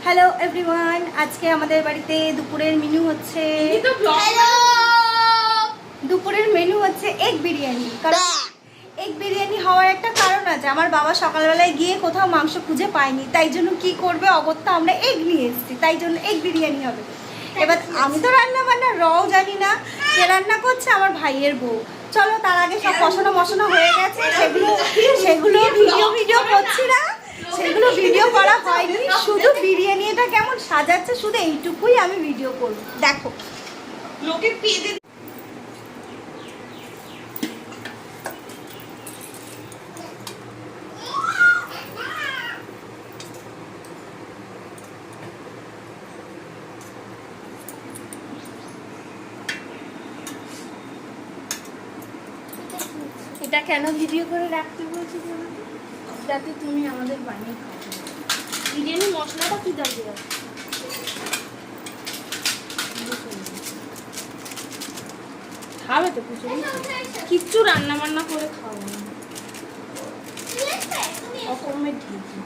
Hello everyone, আজকে আমাদের বাড়িতে দুপুরের মেনু হচ্ছে এগ বিরিয়ানি। কারণ এগ বিরিয়ানি হওয়ার একটা কারণ আছে। আমার বাবা সকালবেলায় গিয়ে কোথাও মাংস খুঁজে পায়নি, তাই জন্য কি করবে অগত্যা আমরা এগ নিয়ে এসেছি, তাই জন্য এগ বিরিয়ানি হবে। এবার আমি তো রান্না বান্না রও জানি না, কে রান্না করছে আমার ভাইয়ের বউ। চলো তার আগে সব কষানো মশানো হয়ে গেছে, সেগুলো ভিডিও করছি না, সেগুলো ভিডিও করা হয়নি। শুধু বিরিয়ানিটা কেমন সাজাচ্ছে শুধু এইটুকুই আমি ভিডিও করব, দেখো। লোকে পেয়ে এটা কেন ভিডিও করে রাখতে বলছি যাতে তুমি আমাদের বানিয়ে খাও। বিরিয়ানি মশলাটা কি দেবে? খাবে তো কিছু কিচ্ছু রান্না বান্না করে খাও না, অকমের ঢেকে।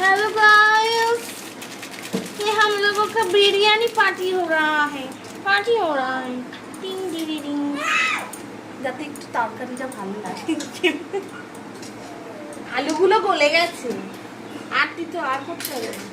हेलो गाइस, ये हम लोगों का बिरयानी पार्टी हो रहा है। टिंग डिडी डिंग। যাতে একটু তরকারিটা ভালো লাগে। আলুগুলো গলে গেছে, আর তুই তো আর করতে হবে না।